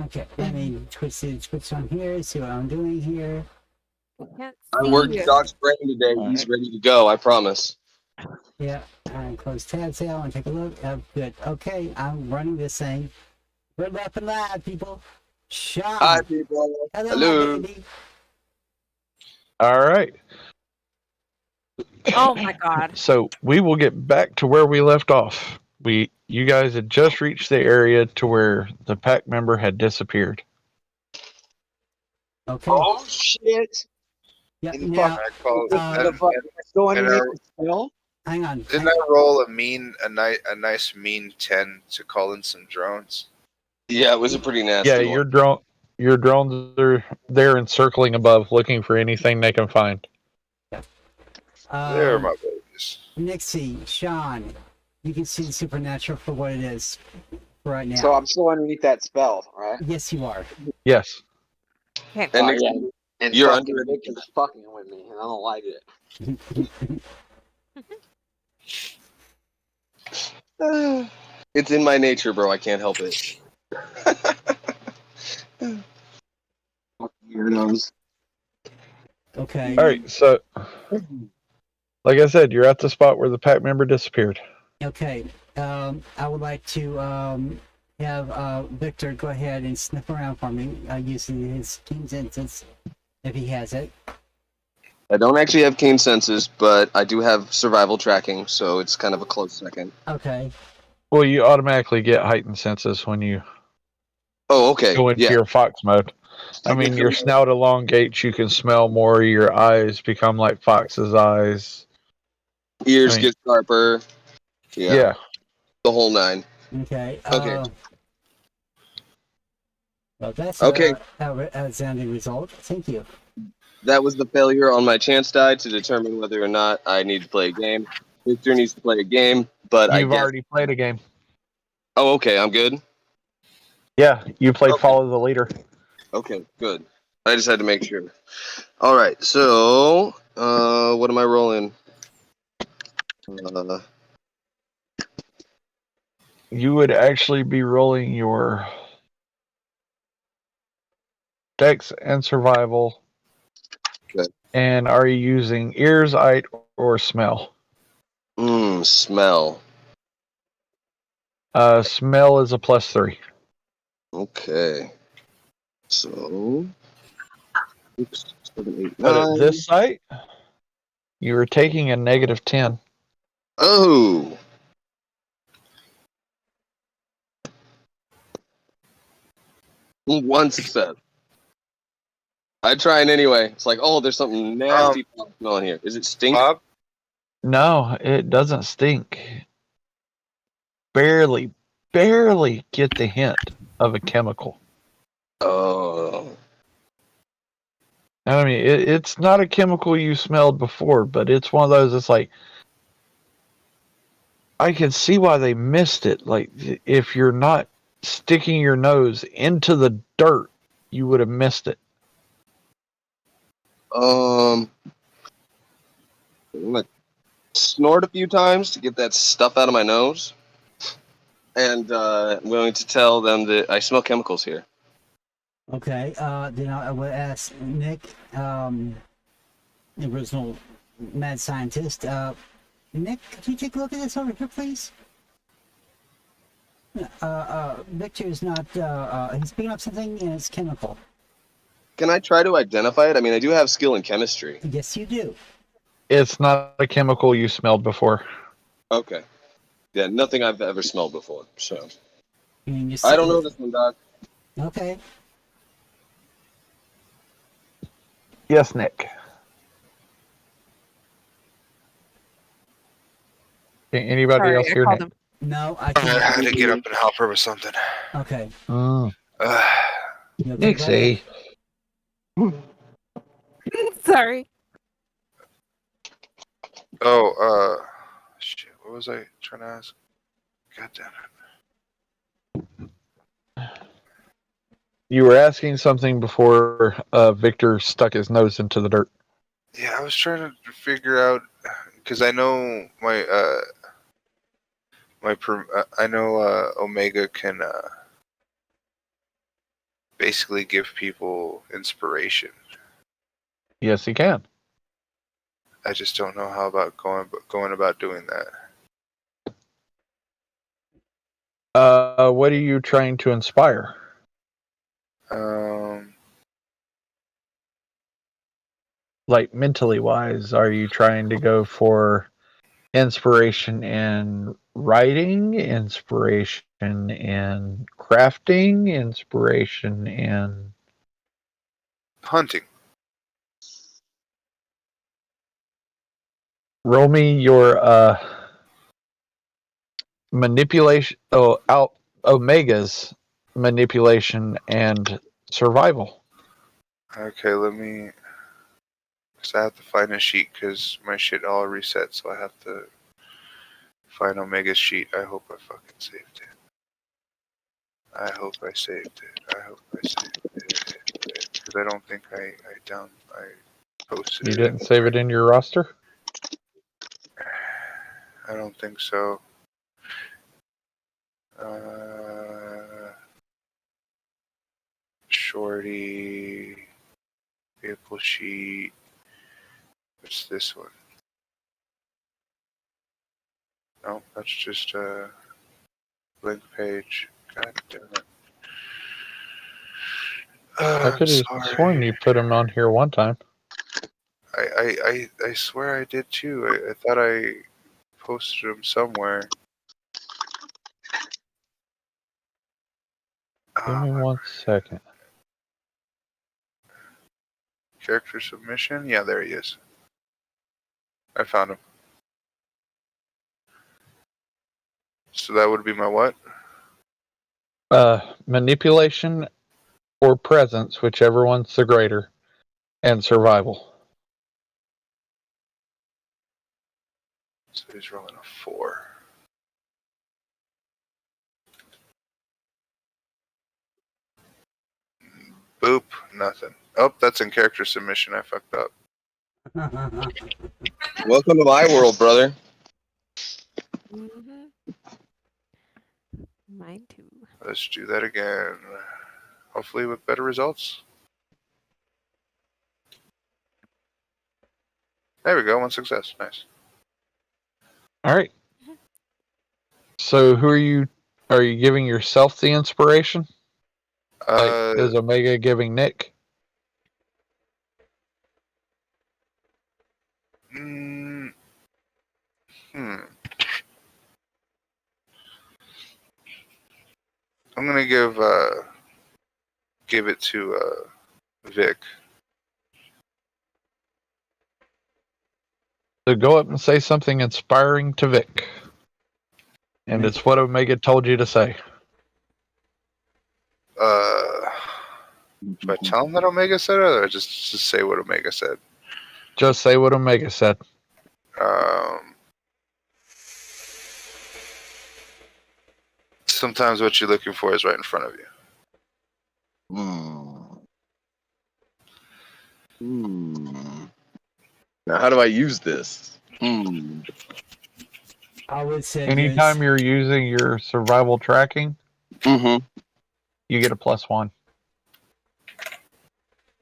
Okay, let me switch on here, see what I'm doing here. Can't I see worked you. Doc's brain today. All He's right. ready to go. I promise. Yeah, and close tab sale and take a look. Good. Okay, I'm running this thing. We're left and live, people. Hi, Sean. people. Hello, my Hello. baby. All right. Oh my god. So we will get back to where we left off. You guys had just reached the area to where the pack member had disappeared. Okay. Oh shit! Yeah. In Now, I call uh, Still and underneath the spell? hang on. didn't I roll a nice mean 10 to call in some drones? Yeah, it was a pretty nasty Yeah, one. your drones are there and circling above, looking for anything they can find. They're my babies. Nixie, Sean, you can see the supernatural for what it is right now. So I'm still underneath that spell, right? Yes, you are. Yes. Can't And Yeah. And you're fucking under it. Victor's fucking with me, and I don't like it. It's in my nature, bro. I can't help it. Weirdos. Okay. All right. So, like I said, you're at the spot where the pack member disappeared. Okay. I would like to have Victor go ahead and sniff around for me using his keen senses, if he has it. I don't actually have keen senses, but I do have survival tracking, so it's kind of a close second. Okay. Well, you automatically get heightened senses when you Oh, okay. go into Yeah. your fox mode. I I mean, get your the- snout elongates, you can smell more, your eyes become like fox's eyes. Ears I mean, get sharper. Yeah. The whole nine. Okay. Okay. Well, that's Okay. a sounding result. Thank you. That was the failure on my chance die to determine whether or not I need to play a game. Victor needs to play a game, but I You've guess. already played a game. Oh, okay. I'm good. Yeah, you played Okay. Follow the Leader. Okay, good. I just had to make sure. All right. So, what am I rolling? You would actually be rolling your Dex and Survival. Good. And are you using ears, eye, or smell? Smell. Smell is a +3. Okay. So, 6, 7, 8, But at 9. this site, you are taking a -10. Oh. One success. I try it anyway. It's like, oh, there's something nasty smelling here. Is it stink? Bob, No, it doesn't stink. Barely get the hint of a chemical. Oh. I mean, it's not a chemical you smelled before, but it's one of those. It's like I can see why they missed it. Like if you're not sticking your nose into the dirt, you would have missed it. I'm gonna snort a few times to get that stuff out of my nose, and I'm going to tell them that I smell chemicals here. Okay. Then I would ask Nick, the original mad scientist. Nick, could you take a look at this over here, please? Victor is not. He's picking up something, and it's chemical. Can I try to identify it? I mean, I do have skill in chemistry. Yes, you do. It's not a chemical you smelled before. Okay. Yeah, nothing I've ever smelled before. So You I don't know this one, Doc. Okay. Yes, Nick. Anybody Sorry, else I hear called Nick? him. No, I I can't. had to get up and help her with something. Okay. Uh, You okay, buddy? Nixie. Sorry. shit. What was I trying to ask? God damn it. You were asking something before Victor stuck his nose into the dirt. Yeah, I was trying to figure out because I know I know Omega can basically give people inspiration. Yes, he can. I just don't know how about going about doing that. What are you trying to inspire? Like mentally wise, are you trying to go for inspiration in writing, inspiration in crafting, inspiration in Hunting. roll me your manipulation Omega's manipulation and survival. Okay, let me. Cause I have to find a sheet because my shit all reset, so I have to find Omega's sheet. I hope I fucking saved it. I hope I saved it. I hope I saved it. Because I don't think I posted You it. didn't save it in your roster? I don't think so. Shorty, vehicle sheet. What's this one? No, that's just a blank page. God damn it. I I'm could have sorry. sworn you put him on here one time. I swear I did too. I thought I posted them somewhere. Give me 1 second. Character submission? Yeah, there he is. I found him. So that would be my what? Manipulation or presence, whichever one's the greater, and survival. So he's rolling a 4. Boop, nothing. Oh, that's in character submission. I fucked up. Welcome to my world, brother. Mm-hmm. Mine too. Let's do that again. Hopefully with better results. There we go. 1 success. Nice. All right. So, who are you? Are you giving yourself the inspiration? Like, is Omega giving Nick? Hmm. I'm gonna give it to Vic. So go up and say something inspiring to Vic. And it's what Omega told you to say. Do I tell him that Omega said it, or just say what Omega said? Just say what Omega said. Sometimes what you're looking for is right in front of you. Now, how do I use this? I would say Anytime you're using your survival tracking, Mm-hmm. you get a +1.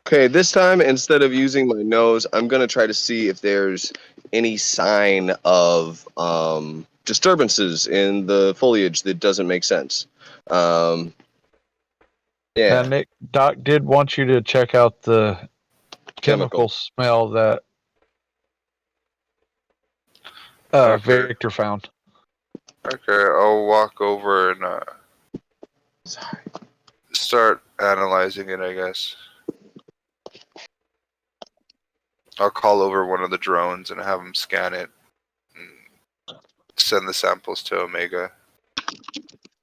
Okay, this time, instead of using my nose, I'm going to try to see if there's any sign of disturbances in the foliage that doesn't make sense. Yeah. Now, Nick, Doc did want you to check out the chemical smell that Victor found. Okay, I'll walk over and start analyzing it, I guess. I'll call over one of the drones and have him scan it and send the samples to Omega.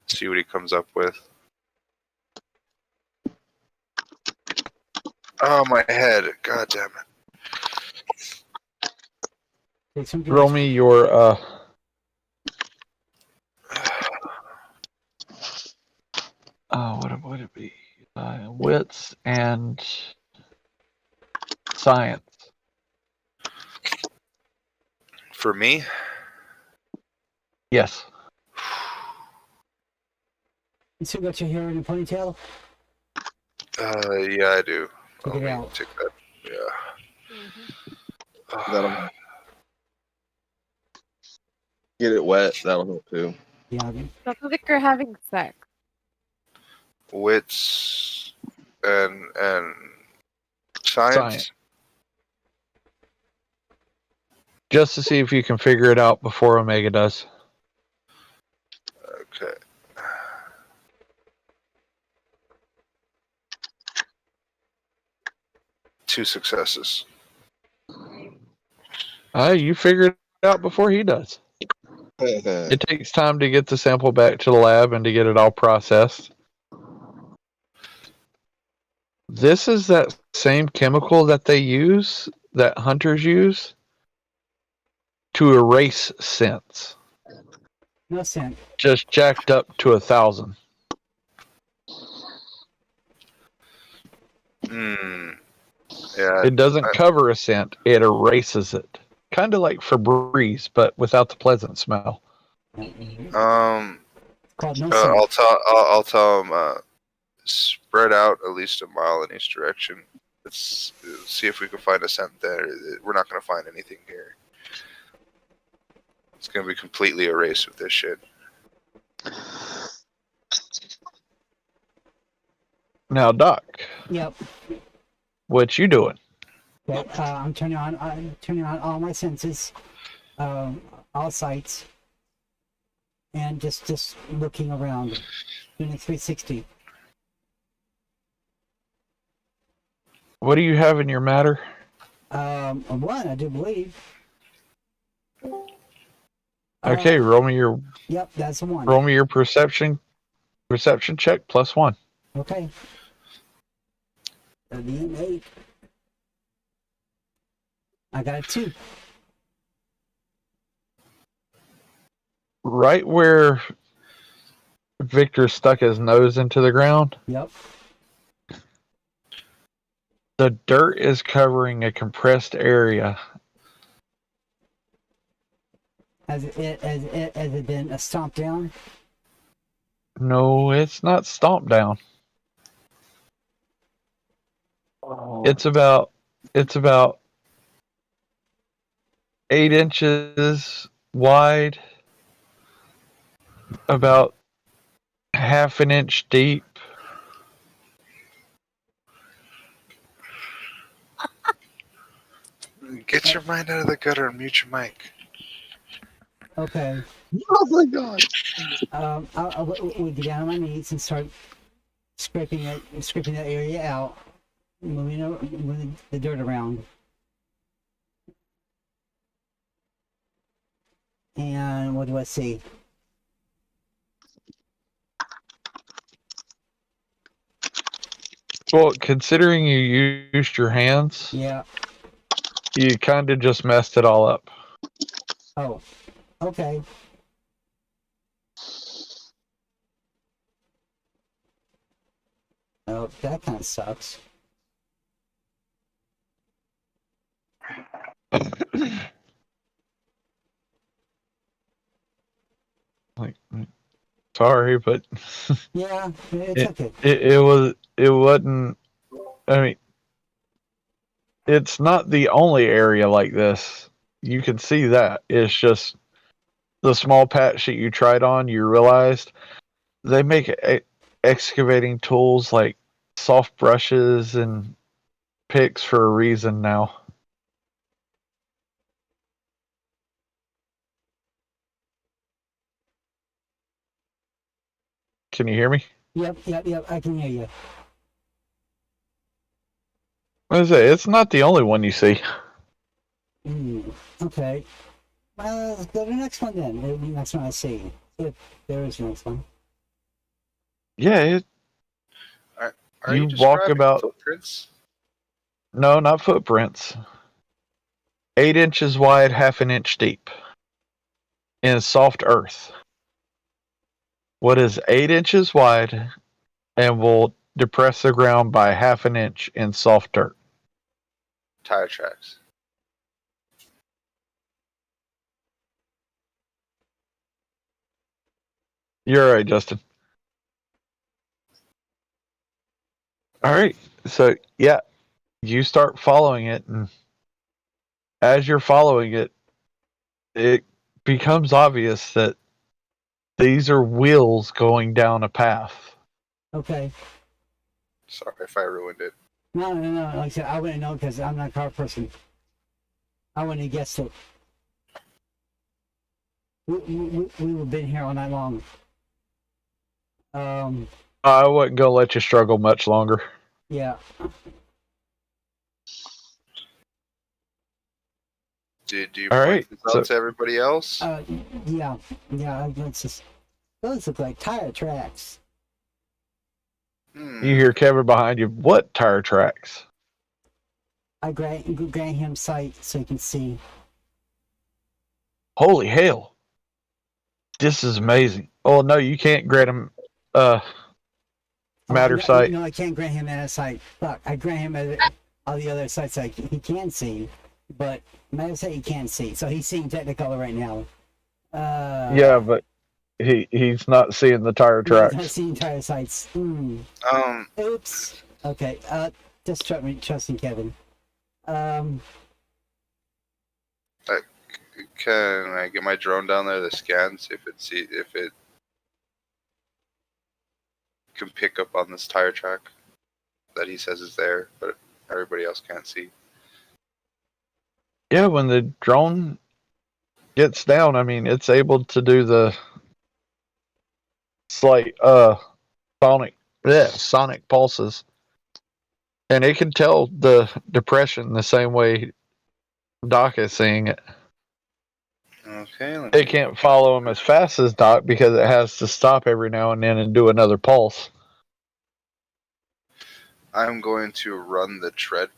See what he comes up with. Oh, my head. God damn it. Roll me your what would it be? Wits and science. For me? Yes. You still got your hair in a ponytail? Yeah, I do. Check Let it me out. take that. Yeah. Mhm. That'll get it wet. That'll help too. Yeah. Sounds like you're having sex. Wits and Science. science. Just to see if you can figure it out before Omega does. Okay. 2 successes. You figure it out before he does. It takes time to get the sample back to the lab and to get it all processed. This is that same chemical that they use, that hunters use, to erase scents. No scent. Just jacked up to 1,000. Hmm. Yeah. It doesn't cover a scent, it erases it. Kind of like Febreze, but without the pleasant smell. Called no scent. I'll tell him. Spread out at least a mile in each direction. Let's see if we can find a scent there. We're not going to find anything here. It's going to be completely erased with this shit. Now, Doc, Yep. what you doing? Okay. I'm turning on all my senses, all sights, and just looking around, doing a 360. What do you have in your matter? One, I do believe. Okay, roll me Yep, that's the one. your perception check +1. Okay. The 8. I got a 2. Right where Victor stuck his nose into the ground, Yep. the dirt is covering a compressed area. Has it been stomped down? No, it's not stomped down. It's about 8 inches wide, about half an inch deep. Get your mind out of the gutter and mute your mic. Okay. Oh my god! We'll get down on my knees and start scraping that area out, moving the dirt around. And what do I see? Well, considering you used your hands, Yeah. you kind of just messed it all up. Oh. Okay. Oh, that kind of sucks. Like, sorry, but Yeah, it's okay. it wasn't. I mean, it's not the only area like this. You can see that. It's just the small patch that you tried on. You realized they make excavating tools like soft brushes and picks for a reason now. Can you hear me? Yep. I can hear you. I say it's not the only one you see. Okay. Let's go to the next one then. The next one I see. If there is a next one. Yeah, Are You you walk describing about- footprints? no, not footprints. 8 inches wide, half an inch deep, in soft earth. What is 8 inches wide and will depress the ground by half an inch in soft dirt? Tire tracks. You're right, Justin. All right. So yeah, you start following it, and as you're following it, it becomes obvious that these are wheels going down a path. Okay. Sorry if I ruined it. No. Like I said, I wouldn't know because I'm not a car person. I wouldn't have guessed it. We have been here all night long. I wasn't gonna let you struggle much longer. Yeah. Do you All point right, this so- out to everybody else? Yeah. It's just, those look like tire tracks. You hear Kevin behind you. What tire tracks? I grant him sight so he can see. Holy hell! This is amazing. Oh no, you can't grant him matter no, sight. No, I can't grant him that sight. Fuck, I grant him all the other sights like he can see, but matter sight he can't see. So he's seeing Technicolor right now. Yeah, but he's not seeing the tire He's not tracks. seeing tire sights. Oops. Okay. Just trusting Kevin. Can I get my drone down there to scan, see if it can pick up on this tire track that he says is there, but everybody else can't see? Yeah, when the drone gets down, I mean, it's able to do the slight sonic pulses, and it can tell the depression the same way Doc is seeing it. Okay. It can't follow him as fast as Doc because it has to stop every now and then and do another pulse. I'm going to run the tread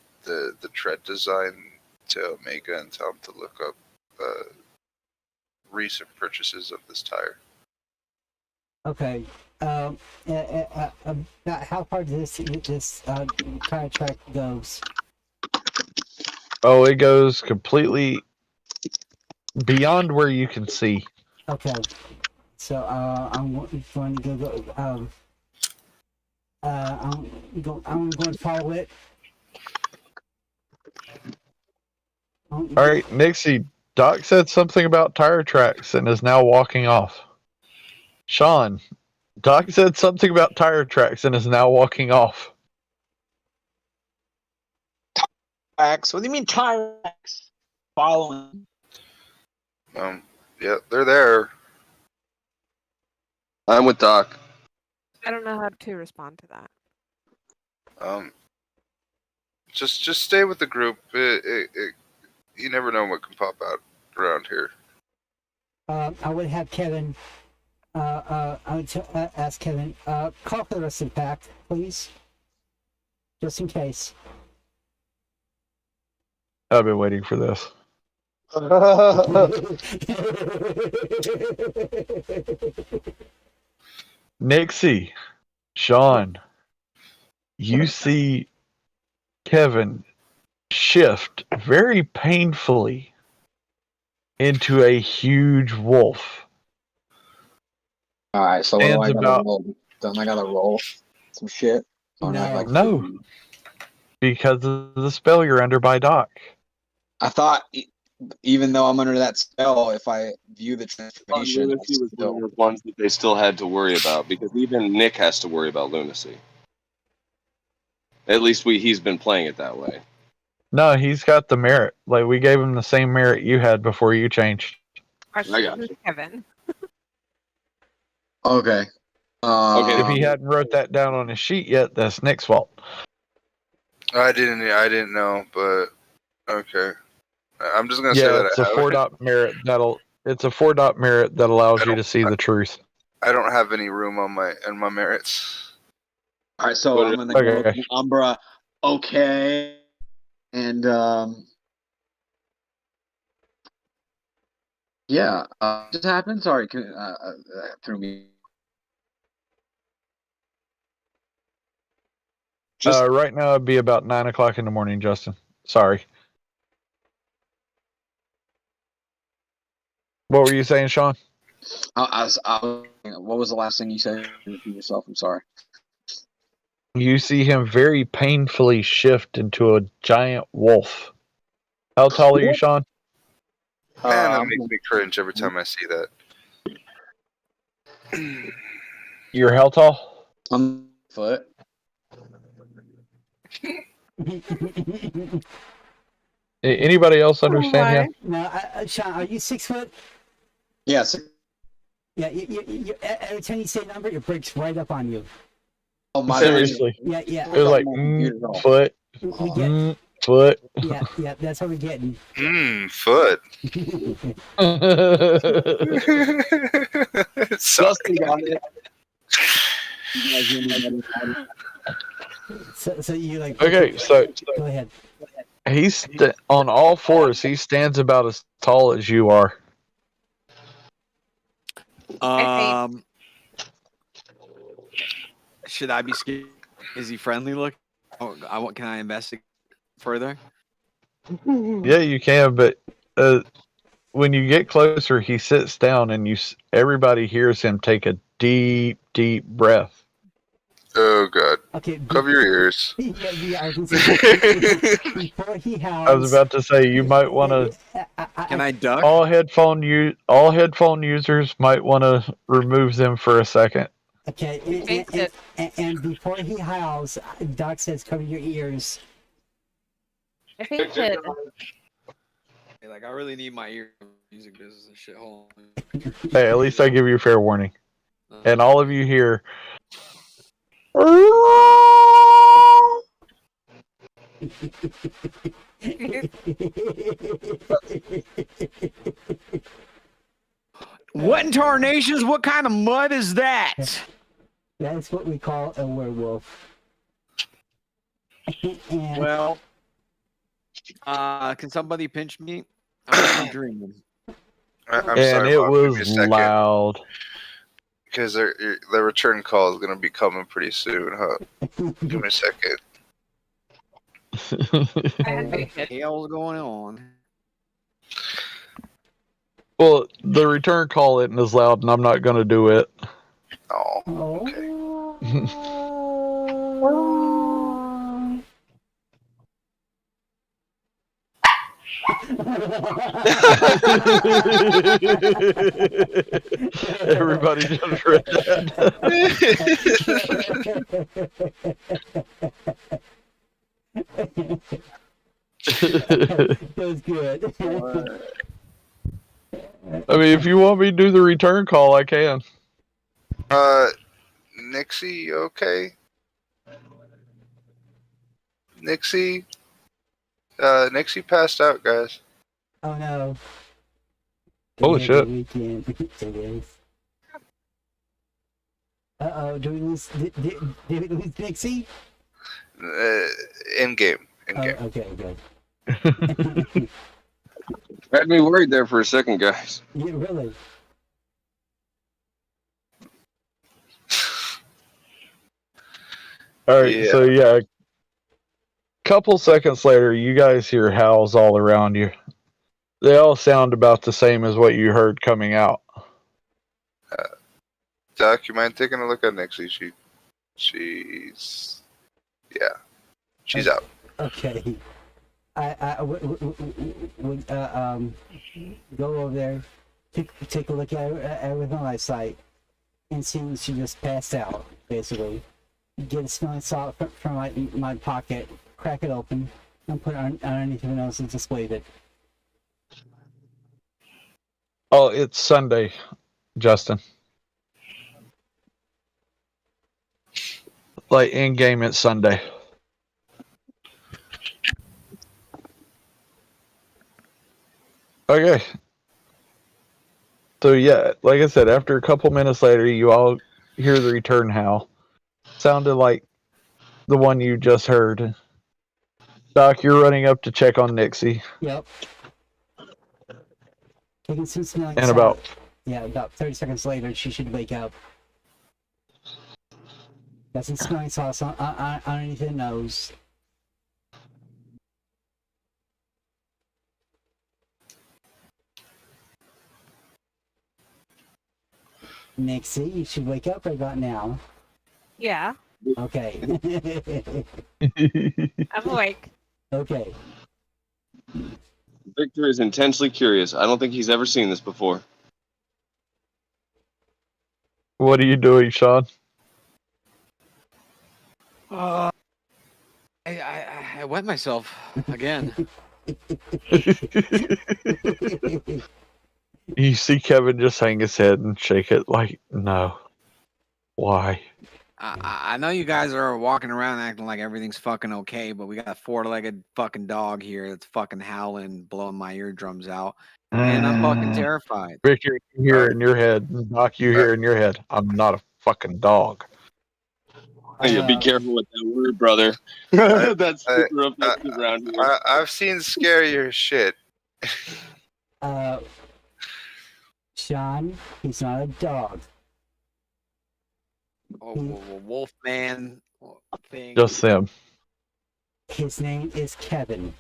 design to Omega and tell him to look up recent purchases of this tire. Okay. About how far does this tire track goes? Oh, it goes completely beyond where you can see. Okay. So I'm going to go. I'm going to follow it. All right, Nixie. Doc said something about tire tracks and is now walking off. Sean, Doc said something about tire tracks and is now walking off. Tracks? What do you mean tire tracks? Following. Yeah, they're there. I'm with Doc. I don't know how to respond to that. Just stay with the group. You never know what can pop out around here. I would have Kevin. I would ask Kevin. Call for the rest of the pack, please, just in case. I've been waiting for this. Nixie, Sean, you see Kevin shift very painfully into a huge wolf. All right, so what do Stands I gotta about- roll? Don't I gotta roll some shit? Or No. No. Because of the spell you're under by Doc. I thought even though I'm under that spell, if I view the Lunacy transformation, was one still... of the ones that they still had to worry about because even Nick has to worry about lunacy. At least he's been playing it that way. No, he's got the merit. Like, we gave him the same merit you had before you changed. Question, I got who's you. Kevin? Okay. If he hadn't wrote that down on his sheet yet, that's Nick's fault. I didn't know, but okay. I'm just gonna say Yeah, that it's a 4-dot merit it's a 4-dot merit that allows you to see the truth. I don't have any room on my merits. All right, so I'm gonna go with Umbra. Okay, and yeah, just happened. Sorry, threw me. Right now it'd be about 9 o'clock in the morning, Justin. Sorry. What were you saying, Sean? What was the last thing you said? Repeat yourself. I'm sorry. you see him very painfully shift into a giant wolf. How tall are you, Sean? Man, that I'm makes me cringe every time I see that. You're how tall? I'm foot. Anybody else understand my. him? Now, Sean, are you 6 foot? Yes. Yeah, every time you say a number, it breaks right up on you. Oh my Seriously. Yeah, yeah. It was like foot, We get, foot. yeah, that's what we're getting. Foot. Sorry. Justin got it. So you like. Okay, so Go ahead. he's on all fours. He stands about as tall as you are. Should I be scared? Is he friendly look? Oh, can I investigate further? Yeah, you can, but when you get closer, he sits down, and everybody hears him take a deep, deep breath. Oh god. Okay. Cover your ears. Yeah, I was gonna say, before he howls. I was about to say you might want to. Can I duck? All headphone users might want to remove them for a second. Okay, and before he howls, Doc says, "Cover your ears." I fainted. Hey, like I really need my ear music business and shit. Hold on. Hey, at least I give you fair warning. And all of you hear. What in tarnations? What kind of mud is that? That's what we call a werewolf. And Well, can somebody pinch me? I'm dreaming. I'm And sorry, it Bob, give me a was second. loud. Because the return call is going to be coming pretty soon, huh? Give me a second. I had What fainted. the hell's going on? Well, the return call isn't as loud, and I'm not going to do it. Oh, okay. Everybody just read that. that was good. I mean, if you want me to do the return call, I can. Nixie, you okay? Nixie? Nixie passed out, guys. Oh no. Holy shit. Weekend. It is. Uh-oh, do we lose Nixie? In game. Oh, okay, good. Had me worried there for a second, guys. Yeah, really? All right, Yeah. so yeah, a couple seconds later, you guys hear howls all around you. They all sound about the same as what you heard coming out. Doc, you mind taking a look at Nixie? She's out. Okay. I would go over there, take a look at her with my sight, and see she just passed out, basically. Get a smelling salt from my pocket, crack it open, and put it underneath her nose and just wave it. Oh, it's Sunday, Justin. Like in game, it's Sunday. Okay. So yeah, like I said, after a couple minutes later, you all hear the return howl. Sounded like the one you just heard. Doc, you're running up to check on Nixie. Yep. Taking some smelling And salt. About 30 seconds later, she should wake up. Got some smelling sauce underneath her nose. Nixie, you should wake up right about now. Yeah. Okay. I'm awake. Okay. Victor is intensely curious. I don't think he's ever seen this before. What are you doing, Sean? I wet myself again. You see Kevin just hang his head and shake it like, no. Why? I know you guys are walking around acting like everything's fucking okay, but we got a four-legged fucking dog here that's fucking howling, blowing my eardrums out, and I'm fucking terrified. Victor, you hear in your head. Doc, you hear in your head. I'm not a fucking dog. Yeah, be careful with that word, brother. That's super offensive around here. I've seen scarier shit. Sean, he's not a dog. Oh, wolf man thing. Just them. His name is Kevin.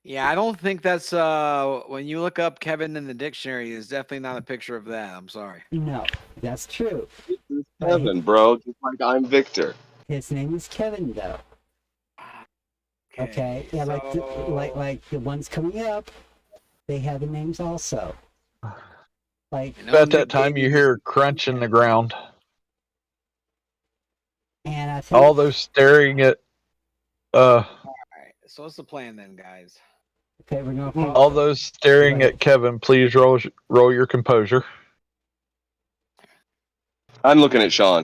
Yeah, I don't think that's when you look up Kevin in the dictionary, it's definitely not a picture of that. I'm sorry. No, that's true. Kevin, bro, just like I'm Victor. His name is Kevin, though. Okay, yeah, like the ones coming up, they have the names also. Like About that time, you hear a crunch in the ground. And I think All those staring at All right, so what's the plan then, guys? okay, we're gonna follow. all those staring Right. at Kevin. Please roll your composure. I'm looking at Sean.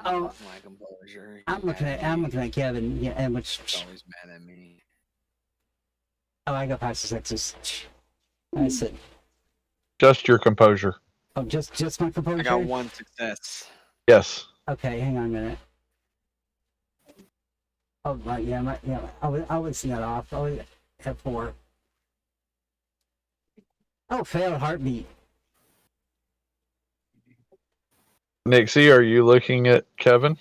Oh, Lost my composure. I'm looking at Kevin. Yeah, and He's which always mad at me. I got past the sexes. I said, Just your composure. oh, just my composure. I got one success. Yes. Okay, hang on a minute. Oh, right, yeah, I would see that off. I would have 4. Oh, failed heartbeat. Nixie, are you looking at Kevin?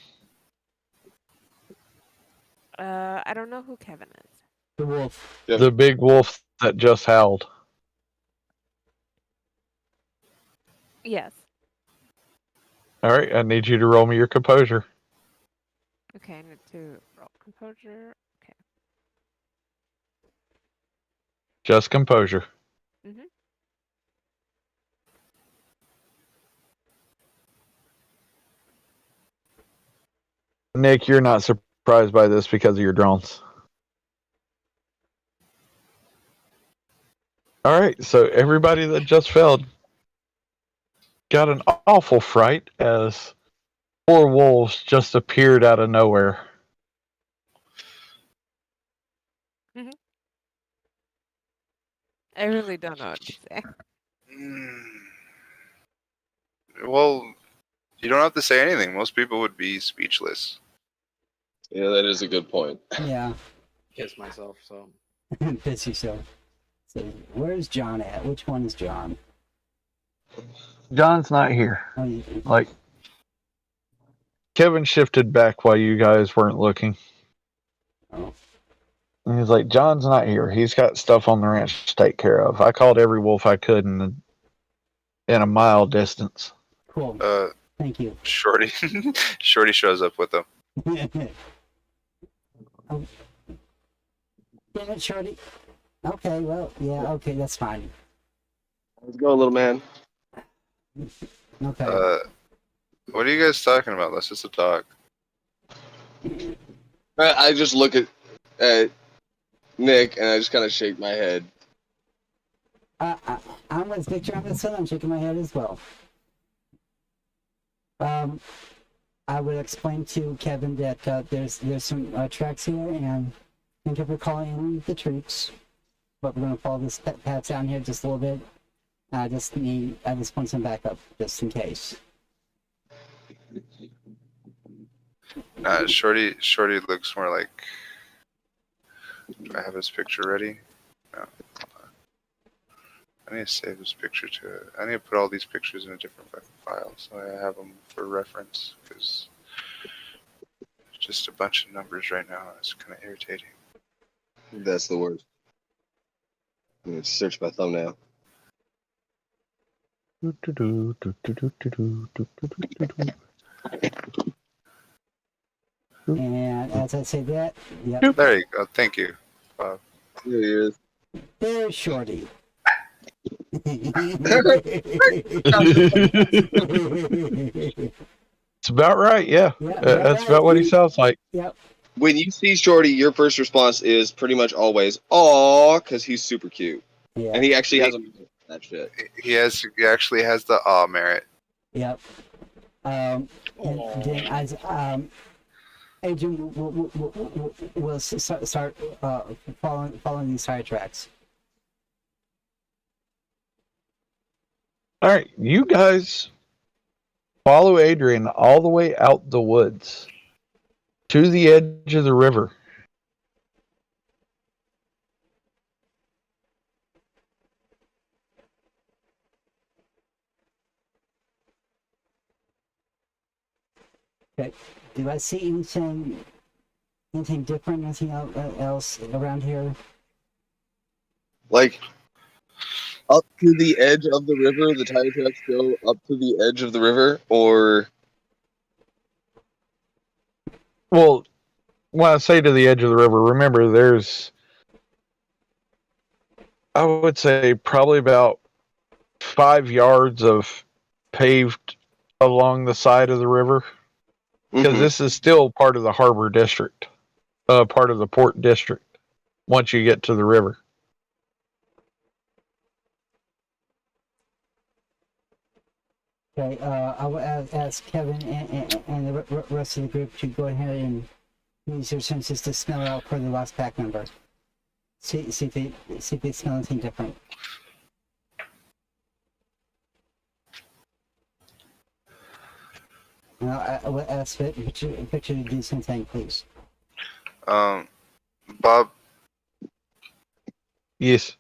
I don't know who Kevin is. The wolf. Yep. The big wolf that just howled. Yes. All right, I need you to roll me your composure. Okay, I need to roll composure. Okay. Just composure. Mhm. Nick, you're not surprised by this because of your drones. All right, so everybody that just failed got an awful fright as 4 wolves just appeared out of nowhere. I really don't know what to say. Well, you don't have to say anything. Most people would be speechless. Yeah, that is a good point. Yeah. Kiss myself, so. Piss yourself. So, where's John at? Which one is John? John's not here. Oh, Like, Kevin shifted back while you guys weren't looking. Oh. And he's like, John's not here. He's got stuff on the ranch to take care of. I called every wolf I could in a mile distance. Cool. Thank you. Shorty shows up with them. Oh. Damn it, Shorty. Okay, well, yeah, okay, that's fine. Let's go, little man. Okay. What are you guys talking about? That's just a dog. I just look at Nick and I just kind of shake my head. I'm with Victor on this one. I'm shaking my head as well. I would explain to Kevin that there's some tracks here, and thank you for calling in the troops. But we're gonna follow this path down here just a little bit. I just want some backup just in case. Shorty looks more like. Do I have his picture ready? No. I need to save this picture to. I need to put all these pictures in a different file so I have them for reference because it's just a bunch of numbers right now. It's kind of irritating. That's the worst. I'm going to search by thumbnail. And as I say that, yep, There you go. Thank you. There he is. there's Shorty. It's about right, yeah. Yeah, That's about what he sounds like. Yep. When you see Shorty, your first response is pretty much always, "Aw," because he's super cute, Yeah. and he actually has that shit. He actually has the awe merit. Yep. And then as Agent will start following these side tracks. All right, you guys follow Adrian all the way out the woods to the edge of the river. Okay. Do I see anything different? Anything else around here? Like up to the edge of the river, the tire tracks go up to the edge of the river, or Well, when I say to the edge of the river, remember there's, I would say, probably about 5 yards of paved along the side of the river, because this is still part of the harbor district, part of the port district once you get to the river. Okay. I will ask Kevin and the rest of the group to go ahead and use their senses to smell out for the last pack number. See if they smell anything different. I will ask Victor to do the same thing, please. Bob, Yes.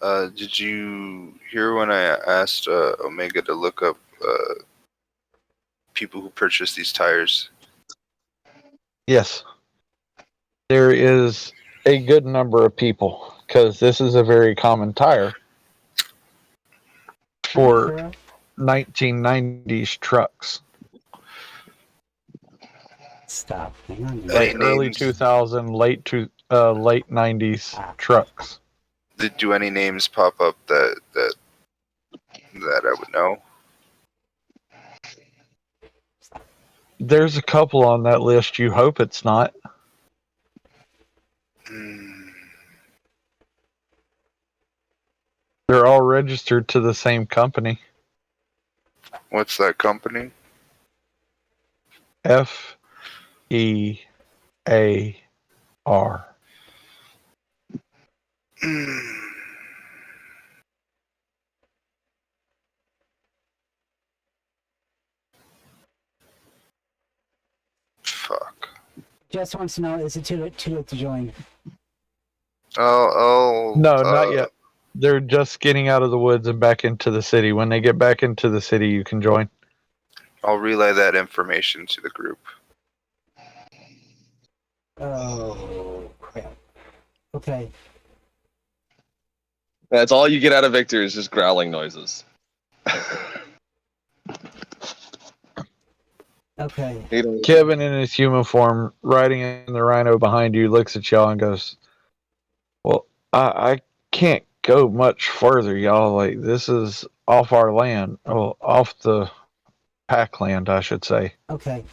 did you hear when I asked Omega to look up people who purchased these tires? Yes. There is a good number of people, because this is a very common tire for 1990s trucks. Stop. Hang on. Any Early names? 2000, late 90s trucks. Do any names pop up that I would know? There's a couple on that list. You hope it's not. They're all registered to the same company. What's that company? FEAR. Fuck. Just wants to know, is it too late to join? No, not yet. They're just getting out of the woods and back into the city. When they get back into the city, you can join. I'll relay that information to the group. Oh, crap. Okay. that's all you get out of Victor is just growling noises. Okay. Kevin, in his human form, riding in the rhino behind you, looks at y'all and goes, "Well, I can't go much further, y'all. Like, this is off our land. Well, off the pack land, I should say. Okay.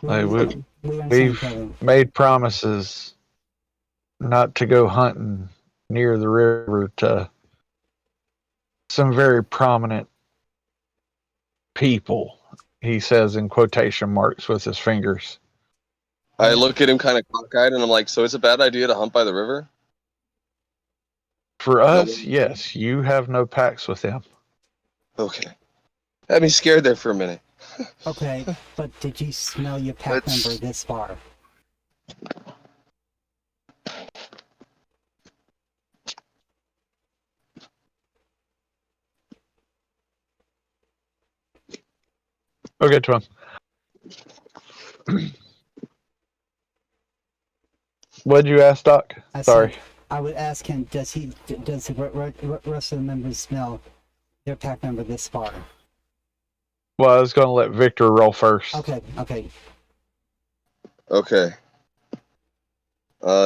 Like, We understand, we've Kevin. made promises not to go hunting near the river to some very prominent people," he says in quotation marks with his fingers. I look at him kind of cockeyed, and I'm like, "So it's a bad idea to hunt by the river?" For us, yes, you have no pacts with them. Okay. Had me scared there for a minute. Okay, but did you smell your pack number this far? Okay, to him. What'd you ask, Doc? Sorry. I would ask him, does the rest of the members smell their pack member this far. Well, I was going to let Victor roll first. Okay. Okay.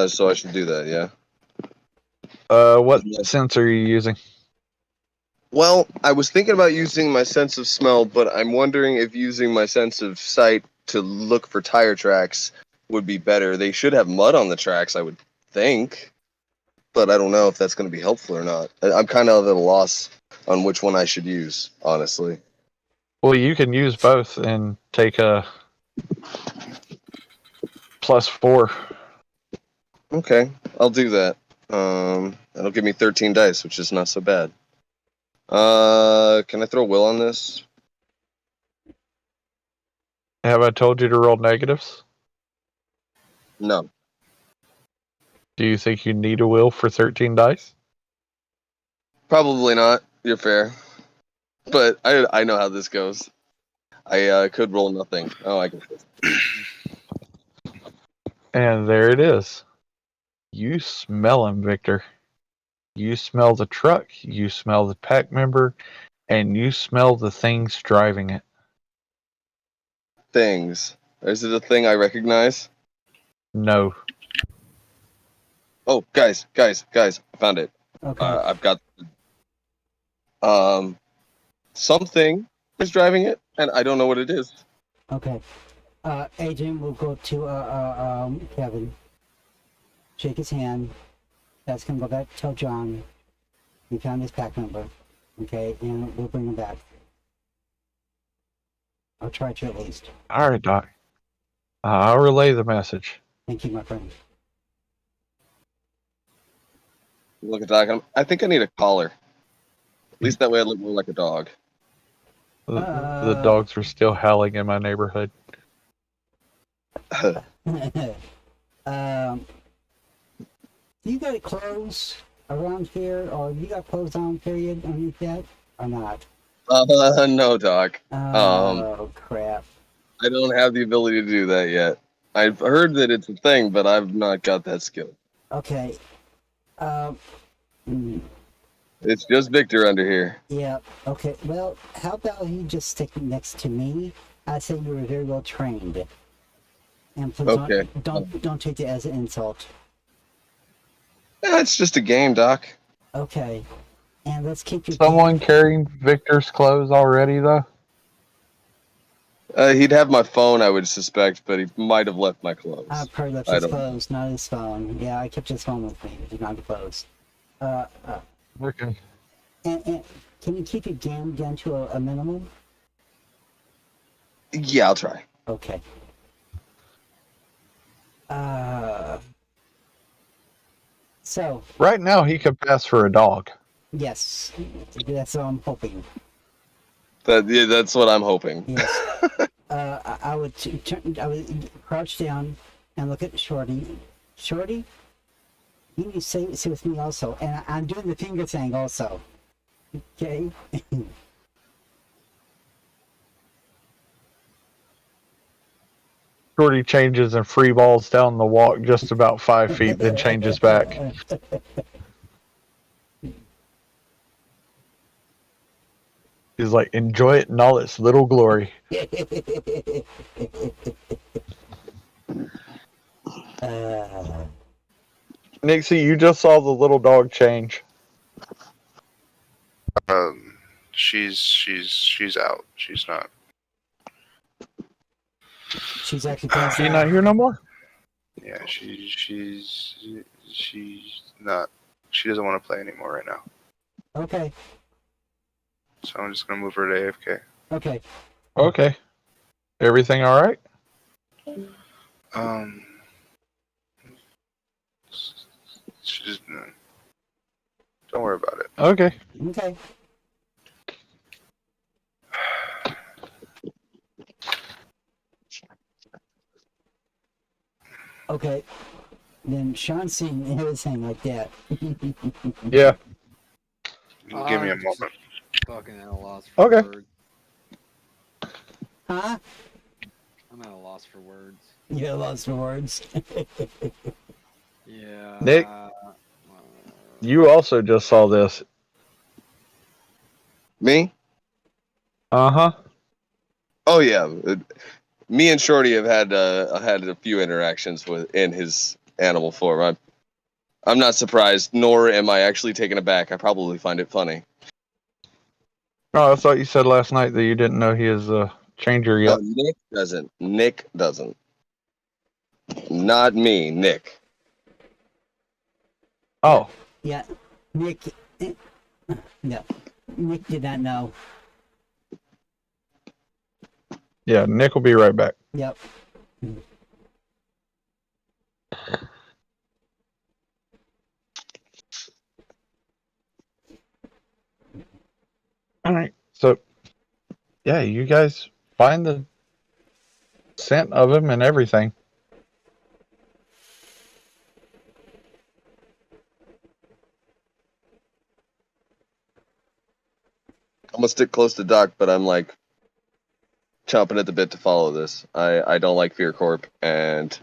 So I should do that, yeah. What sense are you using? Well, I was thinking about using my sense of smell, but I'm wondering if using my sense of sight to look for tire tracks would be better. They should have mud on the tracks, I would think, but I don't know if that's going to be helpful or not. I'm kind of at a loss on which one I should use, honestly. Well, you can use both and take a +4. Okay, I'll do that. That'll give me 13 dice, which is not so bad. Can I throw will on this? Have I told you to roll negatives? No. Do you think you need a will for 13 dice? Probably not. You're fair. But I know how this goes. I could roll nothing. Oh, I can. And there it is. You smell him, Victor. You smell the truck, you smell the pack member, and you smell the things driving it. Things. Is it a thing I recognize? No. Oh, guys, I found it. Okay. I've got something is driving it, and I don't know what it is. Okay. Agent will go to Kevin. Shake his hand. Ask him to go back. Tell John he found his pack number. Okay, and we'll bring him back. I'll try to at least. All right, Doc. I'll relay the message. Thank you, my friend. Look at Doc. I think I need a collar. At least that way I look more like a dog. The dogs are still howling in my neighborhood. You got clothes around here, or you got clothes on? Period. Underneath that, or not? No, Doc. Oh crap! I don't have the ability to do that yet. I've heard that it's a thing, but I've not got that skill. Okay. It's just Victor under here. Yeah. Okay. Well, how about you just stick next to me? I say you were very well trained. And please Okay. don't take it as an insult. It's just a game, Doc. Okay. And let's keep your Someone carrying Victor's clothes already, though? He'd have my phone, I would suspect, but he might have left my clothes. I probably left I his don't- clothes, not his phone. Yeah, I kept his phone with me, but not the clothes. Okay. And can you keep your game down to a minimum? Yeah, I'll try. Okay. So, Right now, he could pass for a dog. yes, that's what I'm hoping. That's what I'm hoping. Yes. I would I would crouch down and look at Shorty. Shorty, you need to say with me also, and I'm doing the finger thing also. Okay. Shorty changes and free balls down the walk just about 5 feet, then changes back. He's like, enjoy it in all its little glory. Nixie, you just saw the little dog change. She's out. She's not. She's actually passed She out. not here no more? Yeah, she's not. She doesn't want to play anymore right now. Okay. So I'm just gonna move her to AFK. Okay. Okay. Everything all right? She just don't worry about it. Okay. Okay. Okay. Then Sean's seeing everything like that. Yeah. Give me a moment. Fucking at a loss for Okay. words. Huh? I'm at a loss for words. You're lost for words. Yeah. Nick? You also just saw this. Me? Uh-huh. Oh yeah. Me and Shorty have had a few interactions with in his animal form. I'm not surprised, nor am I actually taken aback. I probably find it funny. Oh, I thought you said last night that you didn't know he is a changer yet. Nick doesn't. Nick doesn't. Not me, Nick. Oh, Yeah, Nick. No, Nick did not know. yeah, Nick will be right back. Yep. All right. So, yeah, you guys find the scent of him and everything. I'm gonna stick close to Doc, but I'm like chomping at the bit to follow this. I don't like Fear Corp, and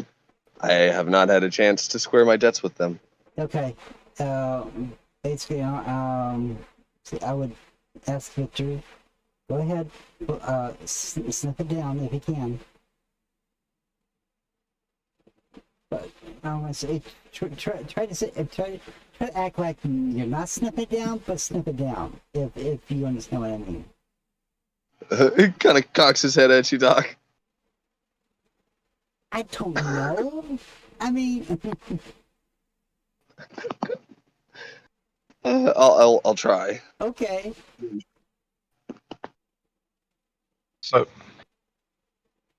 I have not had a chance to square my debts with them. Okay. Basically, see, I would ask Victor, go ahead, sniff it down if you can. But I want to say, try to act like you're not sniffing it down, but sniff it down. If you understand what I mean. He kind of cocks his head at you, Doc. I don't know. I mean, I'll try. okay. So,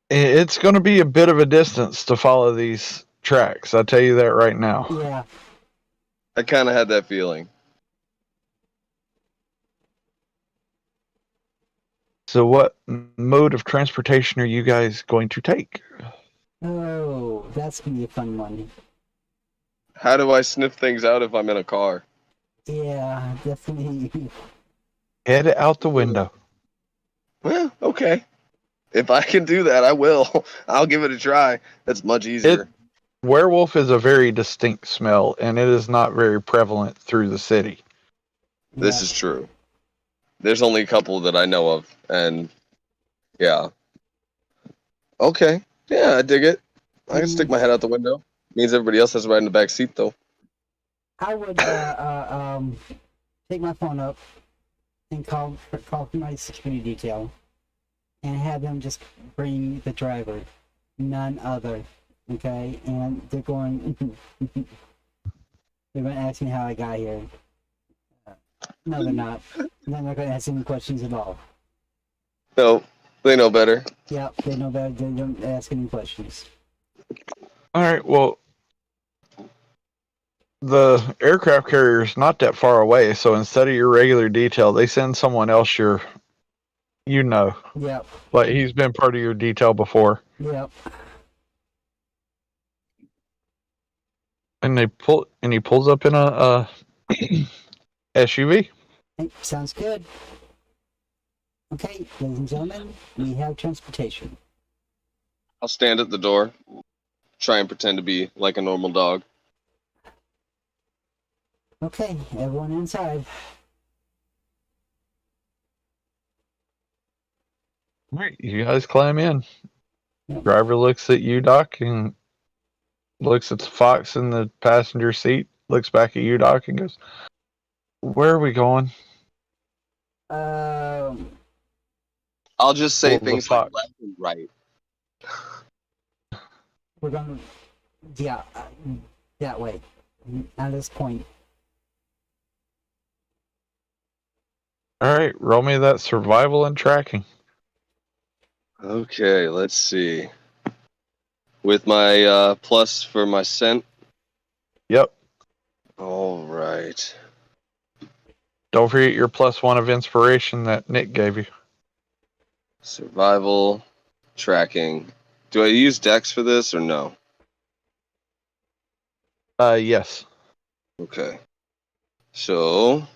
it's going to be a bit of a distance to follow these tracks. I'll tell you that right now. Yeah. I kind of had that feeling. So, what mode of transportation are you guys going to take? Oh, that's gonna be a fun one. How do I sniff things out if I'm in a car? Yeah, definitely. Head out the window. Well, okay. If I can do that, I will. I'll give it a try. That's much easier. Werewolf is a very distinct smell, and it is not very prevalent through the city. This is true. There's only a couple that I know of, and yeah. Okay. Yeah, I dig it. I can stick my head out the window. Means everybody else has to ride in the back seat, though. I would take my phone up and call for my security detail and have them just bring the driver, none other. Okay, and they're going to ask me how I got here. No, they're not. They're not going to ask any questions at all. No, they know better. Yep, they know better. They don't ask any questions. All right, well, the aircraft carrier is not that far away, so instead of your regular detail, they send someone else Yep, like he's been part of your detail before. yep. And he pulls up in a SUV. Hey, sounds good. Okay, ladies and gentlemen, we have transportation. I'll stand at the door, try and pretend to be like a normal dog. Okay, everyone inside. All right, you guys climb in. Yep. Driver looks at you, Doc, and looks at the fox in the passenger seat, looks back at you, Doc, and goes, "Where are we going?" I'll just say Well, things like left and right. We're going to, yeah, that way. At this point. All right, roll me that survival and tracking. Okay, let's see. With my plus for my scent. Yep. All right. Don't forget your +1 of inspiration that Nick gave you. Survival, tracking. Do I use Dex for this or no? Yes. Okay. So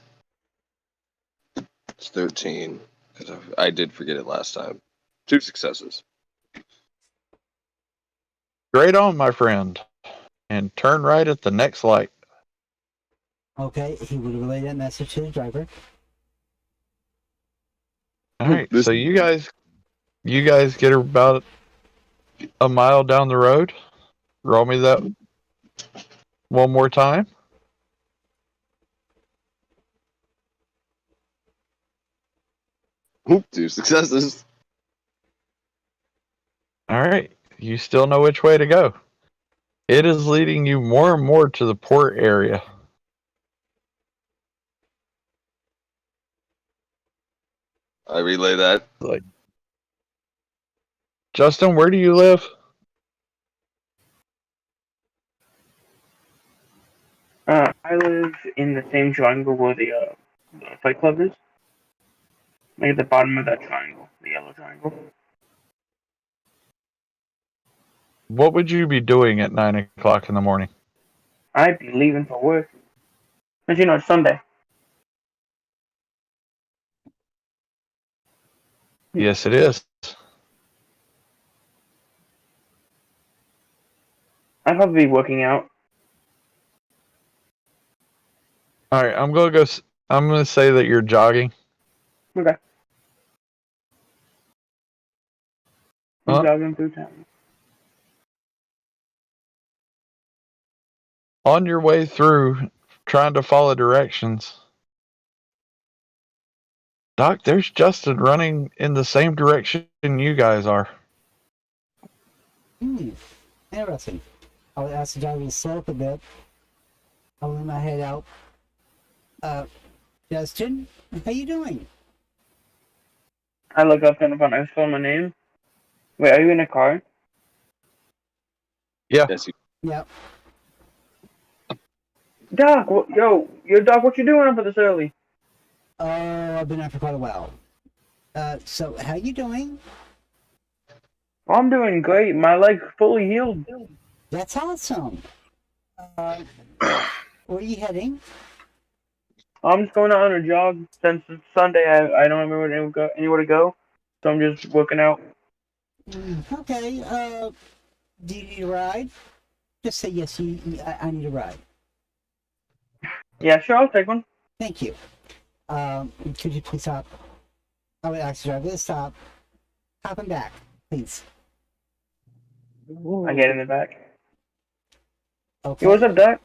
it's 13 because I did forget it last time. 2 successes. Great on, my friend. And turn right at the next light. Okay, he would relay that message to the driver. All right, This- so you guys get about a mile down the road. Roll me that one more time. Two successes. All right, you still know which way to go. It is leading you more and more to the port area. I relay that. Like, Justin, where do you live? I live in the same triangle where the Fight Club is. Like at the bottom of that triangle, the yellow triangle. What would you be doing at 9 o'clock in the morning? I'd be leaving for work. But you know, it's Sunday. Yes, it is. I'd probably be working out. All right, I'm gonna go. I'm gonna say that you're jogging. Okay. I'm Huh? jogging through town. On your way through, trying to follow directions. Doc, there's Justin running in the same direction you guys are. Interesting. I would ask the driver to slow up a bit. I'll let my head out. Justin, how you doing? I look up and I spell my name. Wait, are you in a car? Yeah. Yes, you. Yep. Doc, yo, Doc, what you doing up this early? Oh, I've been out for quite a while. So how you doing? Well, I'm doing great. My leg's fully healed. That's awesome. Where are you heading? I'm just going out on a jog since it's Sunday. I don't remember anywhere to go, so I'm just working out. Okay. Do you need a ride? Just say yes. I need a ride. Yeah, sure, I'll take one. Thank you. Could you please stop? I would ask the driver to stop. Hop him back, please. I get in the back. Okay. Hey, what's up, Doc?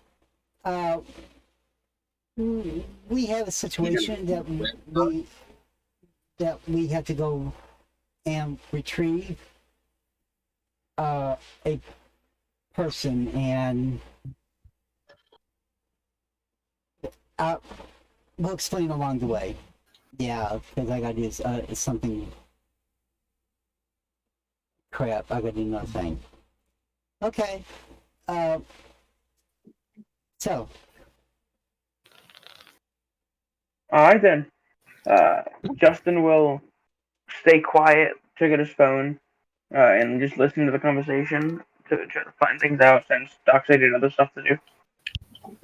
We have a situation that we have to go and retrieve a person, and we'll explain along the way. Yeah, because I gotta do something. Crap, I gotta do another thing. Okay. So. Alright then. Justin will stay quiet, check at his phone, and just listen to the conversation to try to find things out since Doc said he had other stuff to do.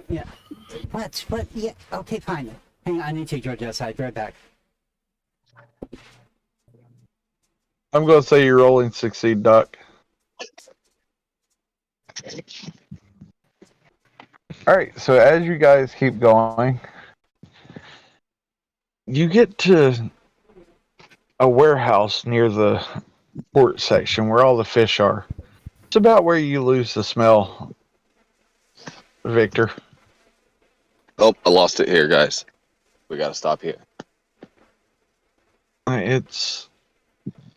Yeah. What? Yeah. Okay, fine. Hang on, I need to take George outside. Be right back. I'm gonna say you're rolling succeed, Doc. All right. So as you guys keep going, you get to a warehouse near the port section where all the fish are. It's about where you lose the smell, Victor. Oh, I lost it here, guys. We gotta stop here. It's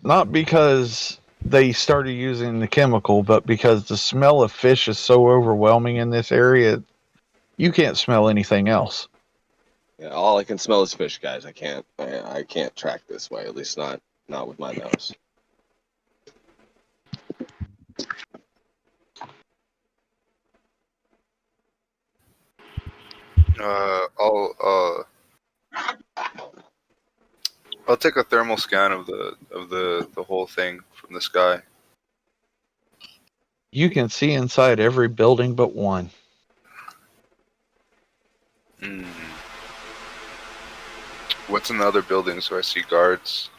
not because they started using the chemical, but because the smell of fish is so overwhelming in this area, you can't smell anything else. Yeah, all I can smell is fish, guys. I can't track this way. At least not with my nose. I'll take a thermal scan of the whole thing from the sky. You can see inside every building but one. What's in the other buildings? Do I see guards?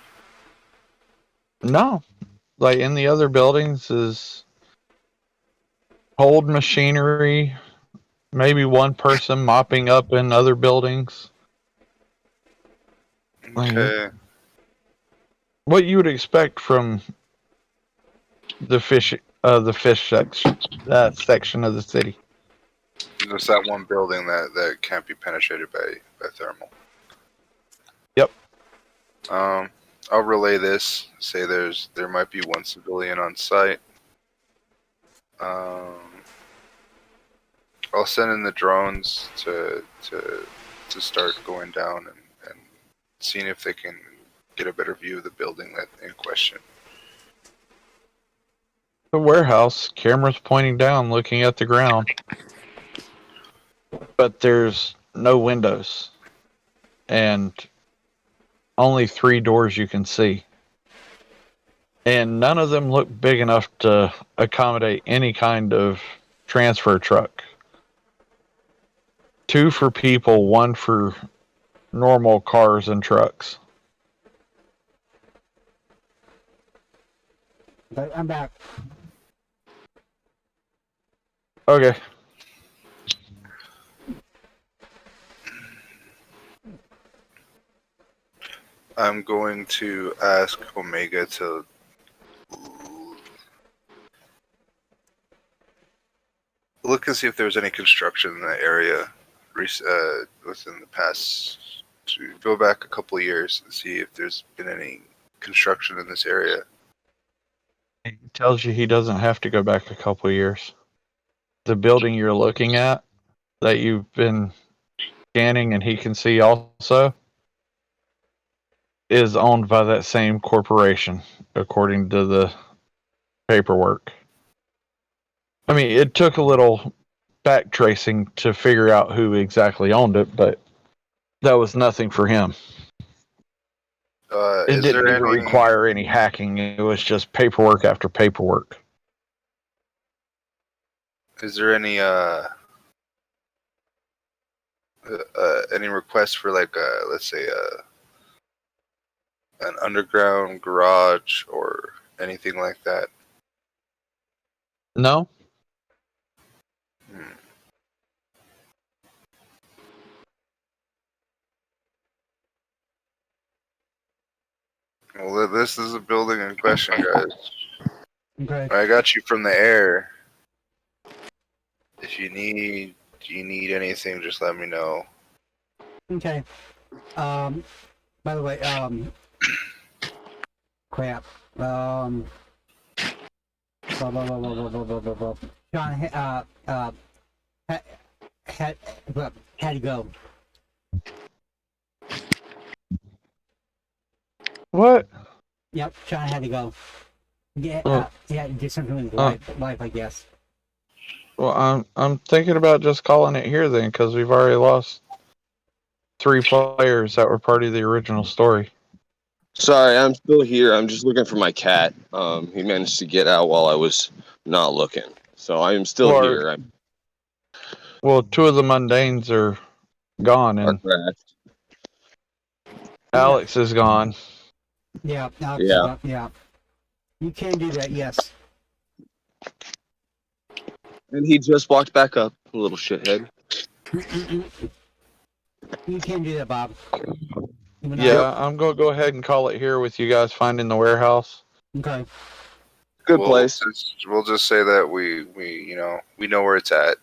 No. Like in the other buildings is old machinery, maybe one person mopping up in other buildings. Okay. what you would expect from the fish section, that section of the city. There's that one building that can't be penetrated by thermal. Yep. I'll relay this. Say there might be one civilian on site. I'll send in the drones to start going down and seeing if they can get a better view of the building that in question. The warehouse, cameras pointing down, looking at the ground. But there's no windows. And only 3 doors you can see. And none of them look big enough to accommodate any kind of transfer truck. 2 for people, 1 for normal cars and trucks. But I'm back. Okay. I'm going to ask Omega to look and see if there was any construction in the area within the past. To go back a couple of years and see if there's been any construction in this area. He tells you he doesn't have to go back a couple of years. The building you're looking at that you've been scanning and he can see also is owned by that same corporation, according to the paperwork. I mean, it took a little back tracing to figure out who exactly owned it, but that was nothing for him. It didn't even require any hacking. It was just paperwork after paperwork. Is there any requests for like let's say an underground garage or anything like that? No. Well, this is a building in question, guys. Okay. I got you from the air. If you need anything, just let me know. Okay. By the way, crap. John, had to go. What? Yep, Sean had to go. Yeah, he had to do something with his life, I guess. Well, I'm thinking about just calling it here then, because we've already lost 3 players that were part of the original story. Sorry, I'm still here. I'm just looking for my cat. He managed to get out while I was not looking, so I am still here. Well, 2 of the mundanes are gone, and Alex is gone. Yeah, Alex is gone. Yeah. You can do that, yes. And he just walked back up, little shithead. You can do that, Bob. Yeah, I'm going to go ahead and call it here with you guys finding the warehouse. Okay. Good place. We'll just say that we know where it's at.